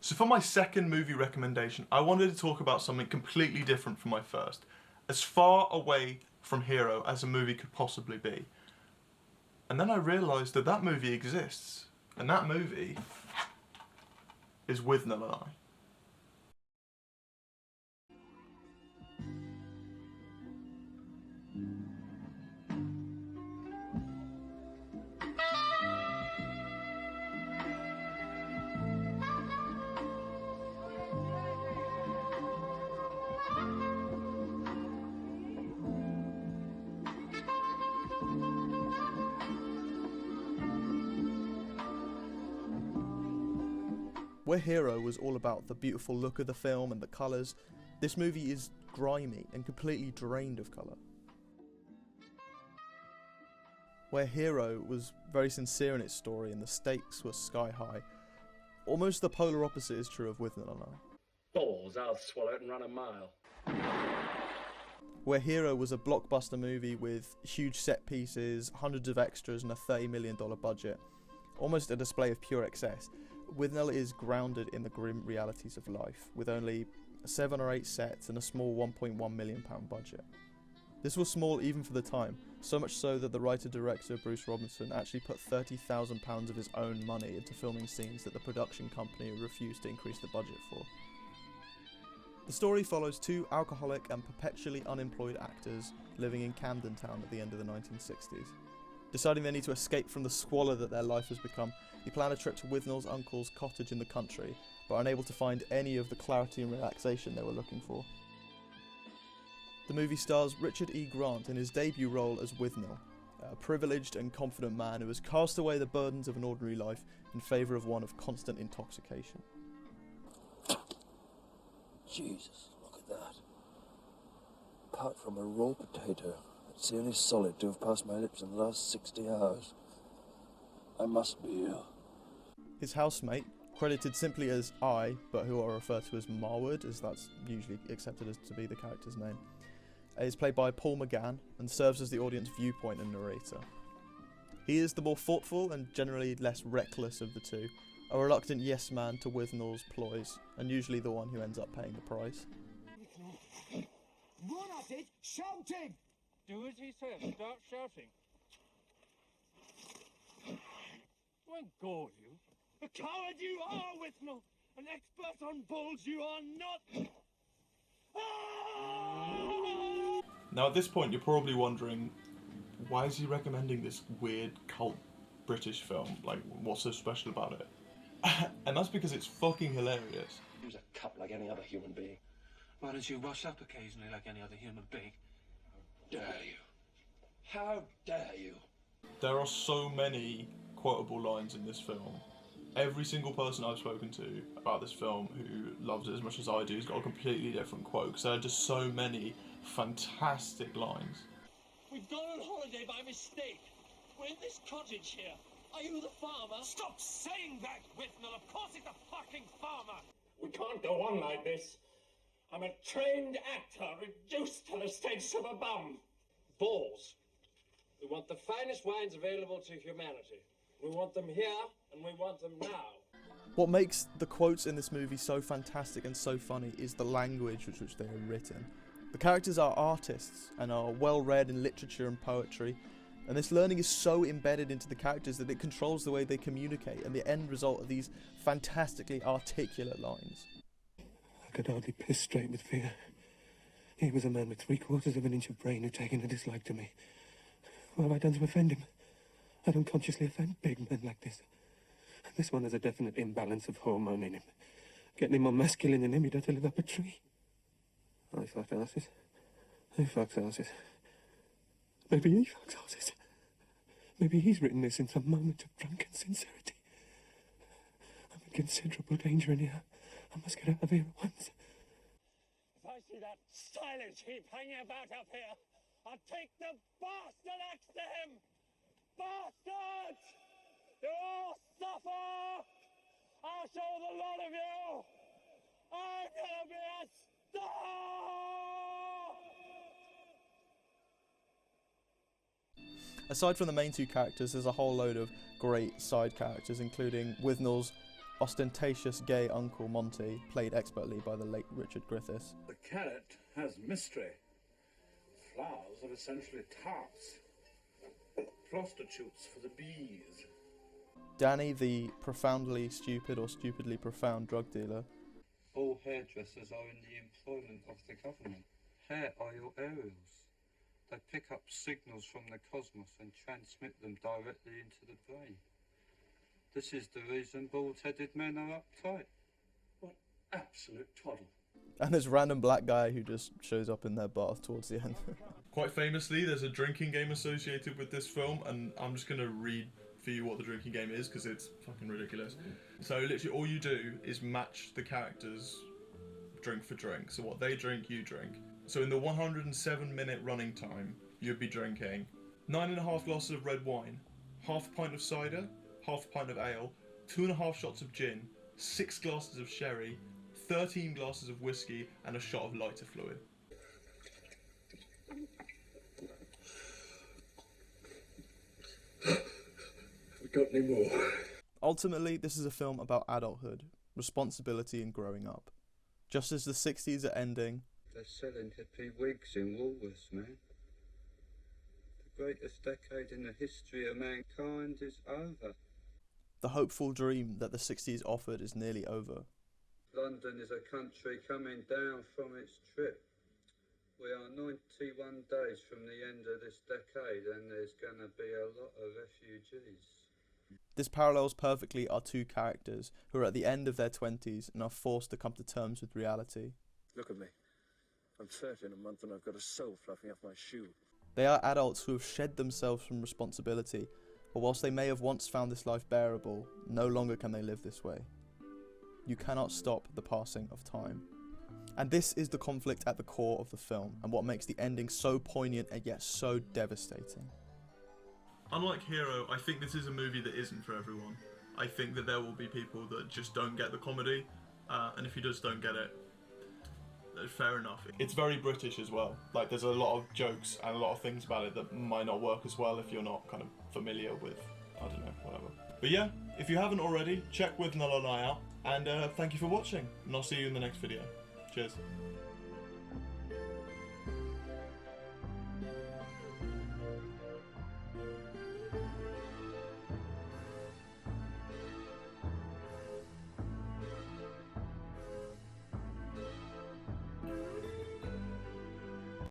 So for my second movie recommendation, I wanted to talk about something completely different from my first. As far away from Hero as a movie could possibly be. And then I realised that that movie exists. And that movie is Withnail and I. Where Hero was all about the beautiful look of the film and the colours, this movie is grimy and completely drained of colour. Where Hero was very sincere in its story and the stakes were sky high, almost the polar opposite is true of Withnail and I. Balls, I'll swallow it and run a mile. Where Hero was a blockbuster movie with huge set pieces, hundreds of extras and a $30 million budget, almost a display of pure excess, Withnail is grounded in the grim realities of life, with only 7 or 8 sets and a small £1.1 million budget. This was small even for the time, so much so that the writer-director Bruce Robinson actually put £30,000 of his own money into filming scenes that the production company refused to increase the budget for. The story follows 2 alcoholic and perpetually unemployed actors living in Camden Town at the end of the 1960s. Deciding they need to escape from the squalor that their life has become, they plan a trip to Withnail's uncle's cottage in the country, but are unable to find any of the clarity and relaxation they were looking for. The movie stars Richard E. Grant in his debut role as Withnail, a privileged and confident man who has cast away the burdens of an ordinary life in favour of one of constant intoxication. Jesus, look at that. Apart from a raw potato, it's the only solid to have passed my lips in the last 60 hours. I must be ill. His housemate, credited simply as I, but who are referred to as Marwood, as that's usually accepted as to be the character's name, is played by Paul McGann and serves as the audience viewpoint and narrator. He is the more thoughtful and generally less reckless of the two, a reluctant yes man to Withnail's ploys, and usually the one who ends up paying the price. Run at it, shouting! Do as he says, start shouting. Won't gall you. A coward you are, Withnail! An expert on bulls you are not! Now at this point you're probably wondering, why is he recommending this weird cult British film? Like, what's so special about it? And that's because it's fucking hilarious. He was a cup like any other human being. Why don't you wash up occasionally like any other human being? Dare you? How dare you? There are so many quotable lines in this film. Every single person I've spoken to about this film who loves it as much as I do has got a completely different quote, because there are just so many fantastic lines. We've gone on holiday by mistake. We're in this cottage here. Are you the farmer? Stop saying that, Withnail! Of course he's the fucking farmer! We can't go on like this. I'm a trained actor, reduced to the status of a bum. Balls. We want the finest wines available to humanity. We want them here, and we want them now. What makes the quotes in this movie so fantastic and so funny is the language with which they are written. The characters are artists and are well read in literature and poetry, and this learning is so embedded into the characters that it controls the way they communicate and the end result of these fantastically articulate lines. I could hardly piss straight with fear. He was a man with 3/4 of an inch of brain who'd taken a dislike to me. What have I done to offend him? I don't consciously offend big men like this. This one has a definite imbalance of hormone in him. Getting him more masculine than him, he'd have to live up a tree. I fucked asses. Who fucks asses? Maybe he fucks asses. Maybe he's written this in some moment of drunken sincerity. I'm in considerable danger in here. I must get out of here at once. If I see that silage heap hanging about up here, I'll take the bastard axe to him! Bastards! You all suffer! I'll show the lot of you! I'm gonna be a star! Aside from the main two characters, there's a whole load of great side characters, including Withnail's ostentatious gay uncle Monty, played expertly by the late Richard Griffiths. The carrot has mystery. Flowers are essentially tarts, prostitutes for the bees. Danny, the profoundly stupid or stupidly profound drug dealer. All hairdressers are in the employment of the government. Hair are your aerials. They pick up signals from the cosmos and transmit them directly into the brain. This is the reason bald-headed men are uptight. What absolute twaddle. And this random black guy who just shows up in their bath towards the end. Quite famously, there's a drinking game associated with this film, and I'm just going to read for you what the drinking game is because it's fucking ridiculous. So literally all you do is match the characters drink for drink. So what they drink, you drink. So in the 107-minute running time, you'd be drinking 9.5 glasses of red wine, half a pint of cider, half a pint of ale, 2.5 shots of gin, 6 glasses of sherry, 13 glasses of whiskey, and a shot of lighter fluid. Have we got any more? Ultimately, this is a film about adulthood, responsibility and growing up. Just as the 60s are ending, They're selling hippie wigs in Woolworths, man. The greatest decade in the history of mankind is over. the hopeful dream that the 60s offered is nearly over. London is a country coming down from its trip. We are 91 days from the end of this decade and there's going to be a lot of refugees. This parallels perfectly our two characters who are at the end of their 20s and are forced to come to terms with reality. Look at me. I'm 30 in a month and I've got a soul fluffing off my shoe. They are adults who have shed themselves from responsibility, but whilst they may have once found this life bearable, no longer can they live this way. You cannot stop the passing of time. And this is the conflict at the core of the film, and what makes the ending so poignant and yet so devastating. Unlike Hero, I think this is a movie that isn't for everyone. I think that there will be people that just don't get the comedy, and if you just don't get it, fair enough. It's very British as well. Like, there's a lot of jokes and a lot of things about it that might not work as well if you're not kind of familiar with, I don't know, whatever. But yeah, if you haven't already, check Withnail and I out, and thank you for watching, and I'll see you in the next video. Cheers.